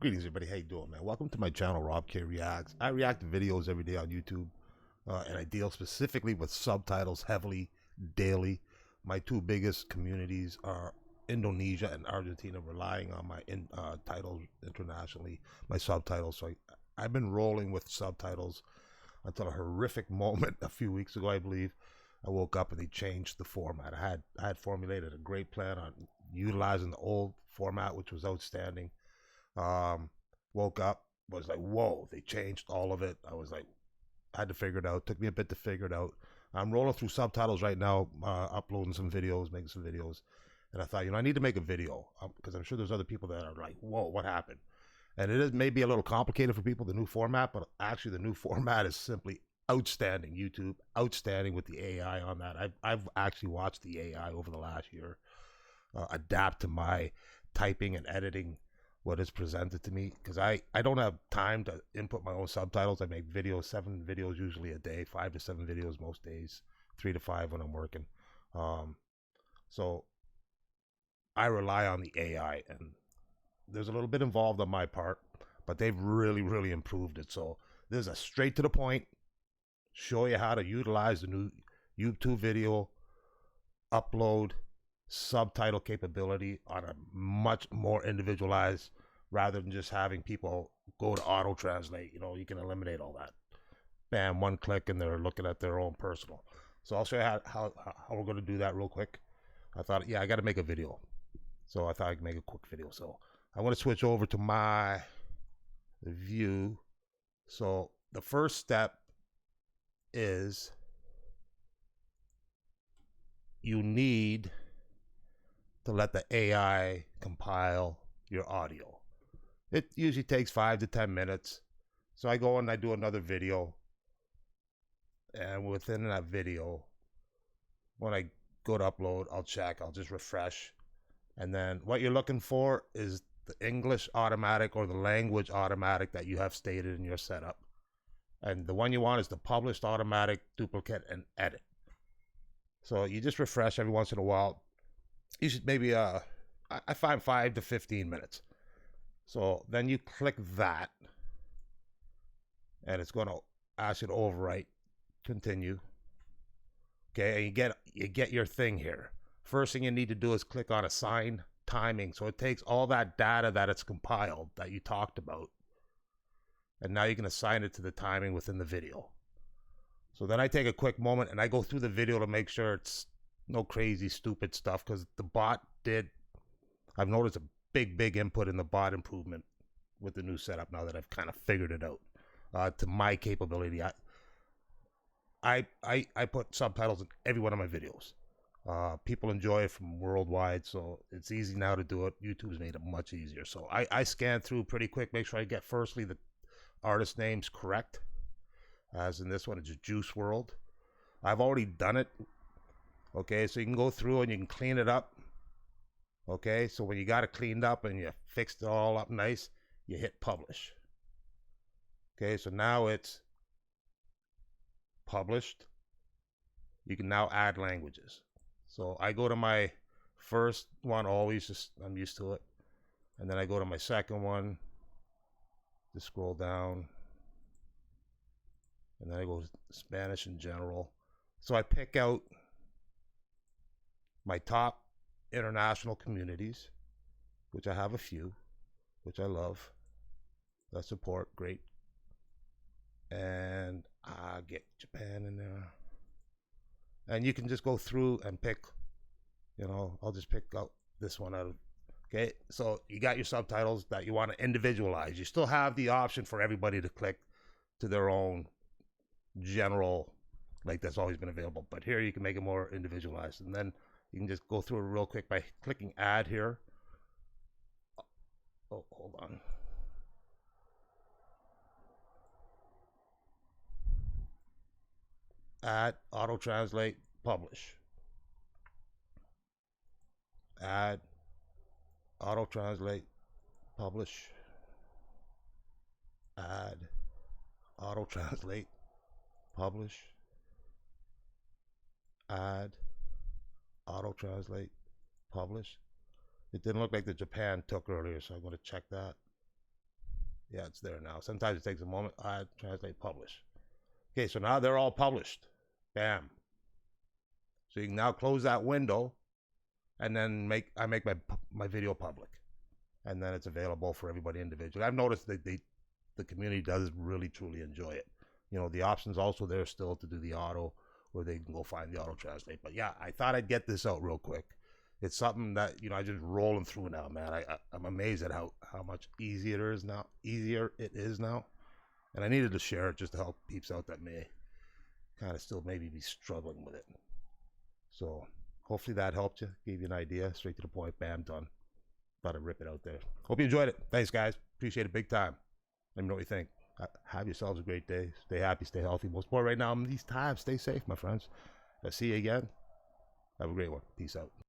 Greetings, everybody. How you doing, man? Welcome to my channel, Robk Reacts. I react to videos every day on YouTube, and I deal specifically with subtitles heavily, daily. My two biggest communities are Indonesia and Argentina, relying on my titles internationally, my subtitles. So I've been rolling with subtitles until a horrific moment a few weeks ago, I believe. I woke up and they changed the format. I had formulated a great plan on utilizing the old format, which was outstanding. Woke up, was like, whoa, they changed all of it. I was like, I had to figure it out. Took me a bit to figure it out. I'm rolling through subtitles right now, uploading some videos, making some videos. And I thought, I need to make a video because I'm sure there's other people that are like, whoa, what happened? And it is maybe a little complicated for people, the new format, but actually the new format is simply outstanding. YouTube, outstanding with the AI on that. I've actually watched the AI over the last year adapt to my typing and editing what is presented to me, because I don't have time to input my own subtitles. I make videos, 7 videos usually a day, 5 to 7 videos most days, 3 to 5 when I'm working. So I rely on the AI, and there's a little bit involved on my part, but they've really improved it. So there's a straight to the point, show you how to utilize the new YouTube video upload subtitle capability on a much more individualized, rather than just having people go to auto translate. You can eliminate all that. Bam, one click and they're looking at their own personal. So I'll show you how we're going to do that real quick. I thought, yeah, I got to make a video. So I thought I'd make a quick video. So I want to switch over to my view. So the first step is you need to let the AI compile your audio. It usually takes 5 to 10 minutes. So I go and I do another video, and within that video, when I go to upload, I'll check, I'll just refresh. And then what you're looking for is the English automatic or the language automatic that you have stated in your setup. And the one you want is the published automatic, duplicate, and edit. So you just refresh every once in a while. You should maybe, I find 5 to 15 minutes. So then you click that, and it's going to ask you to overwrite, continue. Okay, and you get your thing here. First thing you need to do is click on assign timing. So it takes all that data that it's compiled that you talked about, and now you can assign it to the timing within the video. So then I take a quick moment and I go through the video to make sure it's no crazy stupid stuff, because the bot I've noticed a big input in the bot improvement with the new setup now that I've kind of figured it out to my capability. I put subtitles in every one of my videos. People enjoy it from worldwide, so it's easy now to do it. YouTube's made it much easier. So I scan through pretty quick, make sure I get firstly the artist names correct. As in this one, it's Juice World. I've already done it. Okay, so you can go through and you can clean it up. Okay, so when you got it cleaned up and you fixed it all up nice, you hit publish. Okay, so now it's published. You can now add languages. So I go to my first one, always, just I'm used to it. And then I go to my second one, just scroll down. And then I go Spanish in general. So I pick out my top international communities, which I have a few, which I love, that support, great. And I get Japan in there. And you can just go through and pick, I'll just pick out this one out of, okay? So you got your subtitles that you want to individualize. You still have the option for everybody to click to their own general, like that's always been available. But here you can make it more individualized. And then you can just go through it real quick by clicking add here. Oh, hold on. Add, auto translate, publish. Add, auto translate, publish. Add, auto translate, publish. Add, auto translate, publish. It didn't look like the Japan took earlier, so I'm going to check that. Yeah, it's there now. Sometimes it takes a moment. Translate, publish. Okay, so now they're all published. Bam. So you can now close that window, and then I make my video public, and then it's available for everybody individually. I've noticed that the community does really truly enjoy it. You know, the option's also there still to do the auto, or they can go find the auto translate. But yeah, I thought I'd get this out real quick. It's something that, you know, I just rolling through now, man. I'm amazed at how much easier it is now. And I needed to share it just to help peeps out that may kind of still maybe be struggling with it. So hopefully that helped you, gave you an idea, straight to the point, bam, done. Thought I'd rip it out there. Hope you enjoyed it. Thanks, guys. Appreciate it big time. Let me know what you think. Have yourselves a great day. Stay happy, stay healthy. Most important right now in these times, stay safe, my friends. I'll see you again. Have a great one. Peace out.